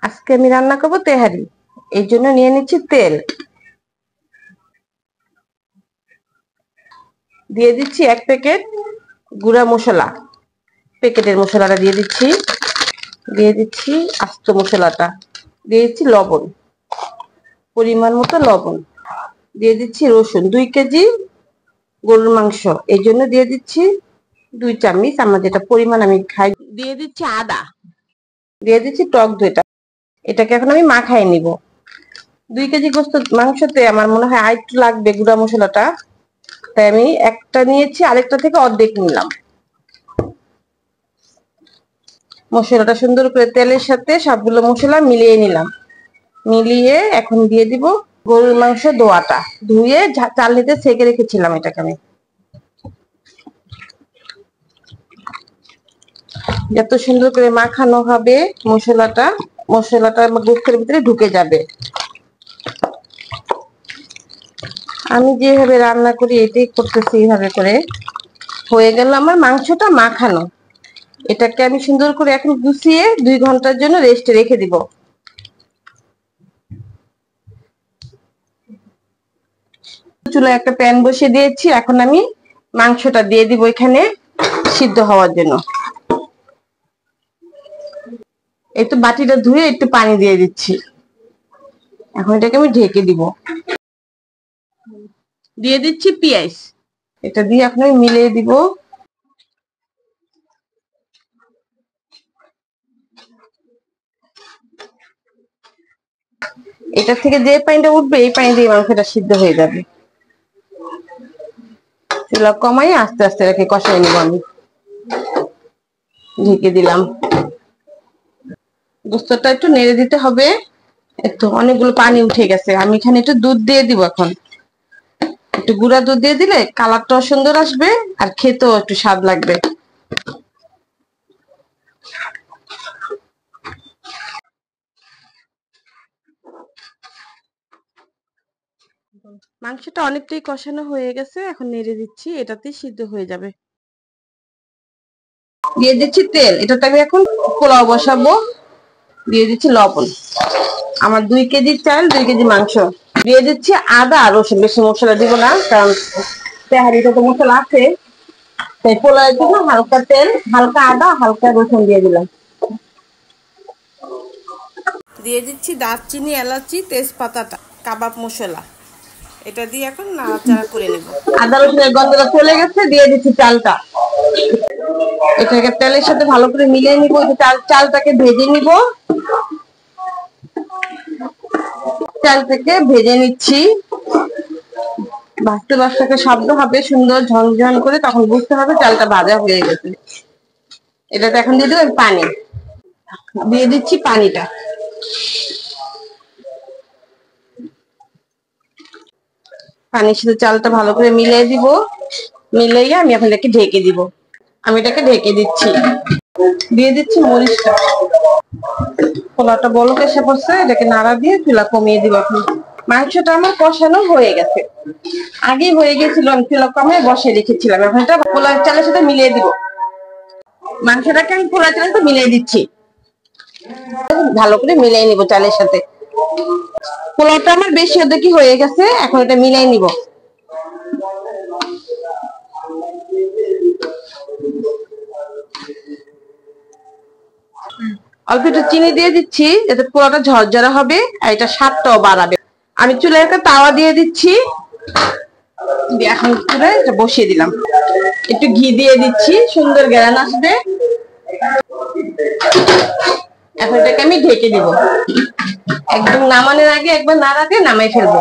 আজকে আমি রান্না করবো তেহারি। এই জন্য নিয়ে নিচ্ছি তেল, দিয়ে দিচ্ছি 1 প্যাকেট গুঁড়া মশলা। প্যাকেটের মশলাটা দিয়ে দিচ্ছি, দিয়ে দিচ্ছি আস্ত মশলাটা, দিয়ে দিচ্ছি লবণ, পরিমাণ মতো লবণ, দিয়ে দিচ্ছি রসুন 2 কেজি গরুর মাংস, এই জন্য দিয়ে দিচ্ছি 2 চামচ, আমার যেটা পরিমাণ আমি খাই। দিয়ে দিচ্ছি আদা, দিয়ে দিচ্ছি টক দইটা। এটাকে এখন আমি মাখাই নিব। 2 কেজি গোস্ত মাংসতে আমার মনে হয় আরেকটু লাগবে গুঁড়া মশলাটা, তাই আমি একটা নিয়েছি, আরেকটা থেকে অর্ধেক নিলাম। মশলাটা সুন্দর করে তেলের সাথে সবগুলো মশলা মিলিয়ে নিলাম। মিলিয়ে এখন দিয়ে দিব গরুর মাংস ধোয়াটা, ধুয়ে চালনিতে ছেঁকে রেখেছিলাম। এটাকে আমি যত সুন্দর করে মাখানো হবে মশলাটা, মশলাটা গোস্তের ভিতরে ঢুকে যাবে। আমি যেভাবে রান্না করি এটাই করতেছি, এইভাবে করে হয়ে গেল আমার মাংসটা মাখানো। এটাকে আমি সুন্দর করে এখন গুছিয়ে 2 ঘন্টার জন্য রেস্টে রেখে দিব। চুলায় একটা প্যান বসিয়ে দিয়েছি, এখন আমি মাংসটা দিয়ে দিব এখানে সিদ্ধ হওয়ার জন্য। একটু বাটিটা ধুয়ে একটু পানি দিয়ে দিচ্ছি। এখন এটাকে আমি ঢেকে দিব। দিয়ে দিচ্ছি পেঁয়াজ, এটা দিয়ে এখন আমি মিলিয়ে দিব। এটা থেকে যে পানিটা উঠবে এই পানি দিয়ে মাংসটা সিদ্ধ হয়ে যাবে। চুলা কমাই আস্তে আস্তে রেখে কষাই নিব। আমি ঢেকে দিলাম। গোস্তটা একটু নেড়ে দিতে হবে। একটু অনেকগুলো পানি উঠে গেছে, আমি এখানে একটু দুধ দিয়ে দিব। এখন একটু গুঁড়া দুধ দিয়ে দিলে কালারটাও সুন্দর আসবে আর খেতেও একটু স্বাদ লাগবে। মাংসটা অনেকটাই কষানো হয়ে গেছে, এখন নেড়ে দিচ্ছি, এটাতেই সিদ্ধ হয়ে যাবে। দিয়ে দিচ্ছি তেল, এটাতে আমি এখন পোলাও বসাবো। দিয়ে দিচ্ছি লবণ, আমার 2 কেজি চাল 2 কেজি মাংস। দিয়ে দিচ্ছি আদা আর রসুন, বেশি মশলা দিব না কারণ তেহারিতে তো মশলা আছে। তাই পোলাওয়ের জন্য হালকা তেল, হালকা আদা, হালকা রসুন দিয়ে দিলাম। দিয়ে দিচ্ছি দারচিনি, এলাচি, তেজপাতাটা, কাবাব মশলা। এটা দিয়ে এখন নাড়াচাড়া করে নেব। আদা রসুনের গন্ধটা চলে গেছে, দিয়ে দিচ্ছি চালটা। এটাকে তেলের সাথে ভালো করে মিলিয়ে নিব। চালটাকে ভেজে নিব। চাল থেকে ভেজে নিচ্ছি। ভাজতে ভাজতে শব্দ হবে সুন্দর ঝনঝন করে, তখন বুঝতে হবে চালটা ভাজা হয়ে গেছে। এটাতে এখন দিয়ে দেবো পানি, দিয়ে দিচ্ছি পানিটা। পানির সাথে চালটা ভালো করে মিলিয়ে দিব। মিলিয়ে আমি এখন এটাকে ঢেকে দিব। আমি এটাকে ঢেকে দিচ্ছি। দিয়ে দিচ্ছি মরিচটা। পোলাওটা বলক এসে পড়ছে, এটাকে নাড়া দিয়ে চুলা কমিয়ে দিব। এখন মাংসটা আমার কষানো হয়ে গেছে, আগেই হয়ে গেছিল, আমি চুলা কমিয়ে বসে রেখেছিলাম। এখন এটা পোলাও চালের সাথে মিলিয়ে দিব। মাংসটাকে আমি পোলাও চালের সাথে মিলিয়ে দিচ্ছি, ভালো করে মিলিয়ে নিব চালের সাথে। পোলাওটা আমার বেশি অর্ধেকই হয়ে গেছে, এখন এটা মিলিয়ে নিব। অল্প একটু চিনি দিয়ে দিচ্ছি যাতে পোলাওটা ঝরঝরা হবে আর এটা স্বাদটাও বাড়াবে। আমি চুলায় একটা তাওয়া দিয়ে দিচ্ছি, এখন চুলায় এটা বসিয়ে দিলাম। একটু ঘি দিয়ে দিচ্ছি, সুন্দর ঘ্রাণ আসবে। এখন এটাকে আমি ঢেকে দিব। একদম নামানোর আগে একবার নাড়া দিয়ে নামাই ফেলবো।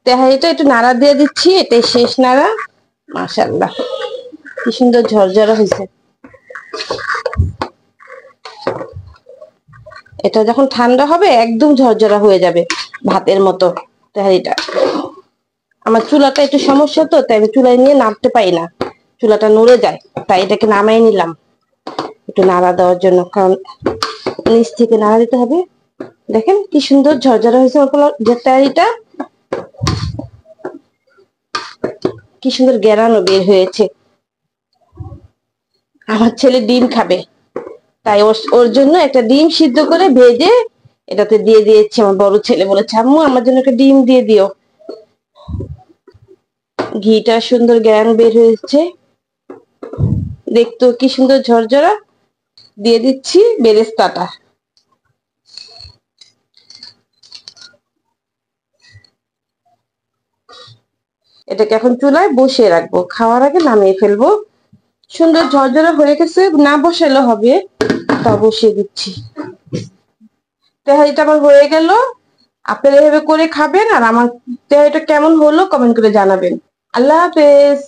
তেহারিটা একটু নাড়া দিয়ে দিচ্ছি, এটাই শেষ নাড়া। মাশাআল্লাহ কি সুন্দর ঝরঝরা হয়েছে। এটা যখন ঠান্ডা হবে একদম ঝরঝরা হয়ে যাবে, ভাতের মতো তেহারিটা। আমার চুলাটা একটু সমস্যা তো, তাই আমি চুলায় নিয়ে নাড়তে পারি না, চুলাটা নড়ে যায়। তাই এটাকে নামাই নিলাম একটু নাড়া দেওয়ার জন্য, কারণ নিচ থেকে নাড়া দিতে হবে। দেখেন কি সুন্দর ঝরঝরা হয়েছে তেহারিটা, কি সুন্দর ঘ্রাণও বের হয়েছে। আমার ছেলে ডিম খাবে, তাই ওর জন্য একটা ডিম সিদ্ধ করে ভেজে এটাতে দিয়ে দিয়েছি। আমার বড় ছেলে বলেছে আম্মু আমার জন্য একটা ডিম দিয়ে দিও। ঘিটা সুন্দর গ্রান বের হয়েছে, দেখতেও কি সুন্দর ঝরঝরা। দিয়ে দিচ্ছি বেরেস্তাটা। এটাকে এখন চুলায় বসিয়ে রাখবো, খাওয়ার আগে নামিয়ে ফেলবো। সুন্দর ঝরঝরা হয়ে গেছে, না বসালে হবে, তা বসিয়ে দিচ্ছি। তেহারিটা আমার হয়ে গেল। আপনারা এভাবে করে খাবেন, আর আমার তেহারিটা কেমন হলো কমেন্ট করে জানাবেন। আল্লাহ হাফেজ।